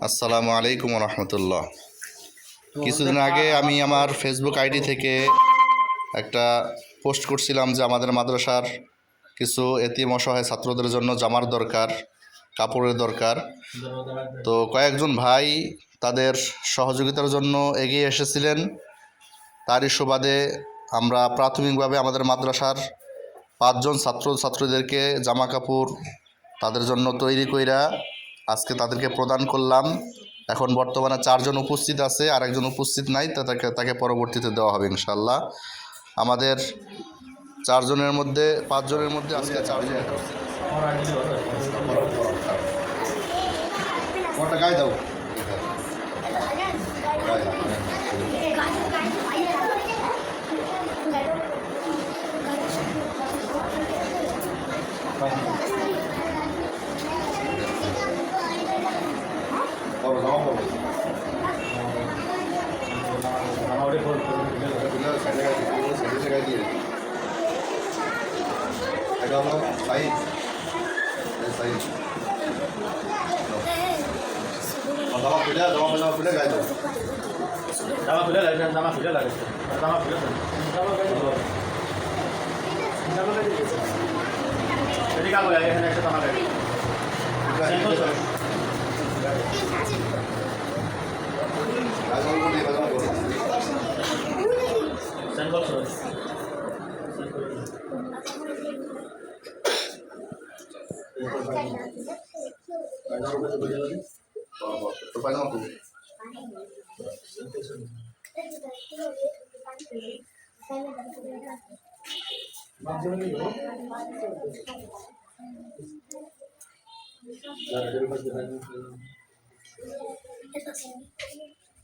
আসসালামু আলাইকুম রহমতুল্লাহ। কিছুদিন আগে আমি আমার ফেসবুক আইডি থেকে একটা পোস্ট করছিলাম যে আমাদের মাদ্রাসার কিছু এতিম অসহায় ছাত্রদের জন্য জামার দরকার, কাপড়ের দরকার। তো কয়েকজন ভাই তাদের সহযোগিতার জন্য এগিয়ে এসেছিলেন। তারই সুবাদে আমরা প্রাথমিকভাবে আমাদের মাদ্রাসার 5 জন ছাত্রীদেরকে জামা কাপড় তাদের জন্য তৈরি কইরা আজকে তাদেরকে প্রদান করলাম। এখন বর্তমানে 4 জন উপস্থিত আছে, আর একজন উপস্থিত নাই, তাকে পরবর্তীতে দেওয়া হবে ইনশাল্লাহ। আমাদের 4 জনের মধ্যে 5 জনের মধ্যে আজকে 4 জন গায়ে দাও।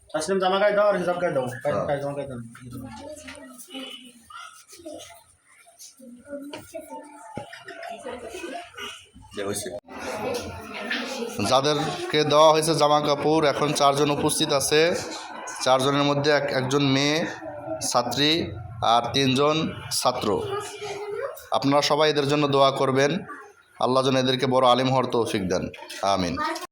আসলাম জামা গায়ে দাও আর হিসাব গায়ে দাও, জামা গায়ে দাও। যাদেরকে দেওয়া হয়েছে জামা কাপড়, এখন 4 জন উপস্থিত আছে। 4 জনের মধ্যে একজন মেয়ে ছাত্রী আর 3 জন ছাত্র। আপনারা সবাই এদের জন্য দোয়া করবেন, আল্লাহ যেন এদেরকে বড় আলিম হওয়ার তৌফিক দেন, আমিন।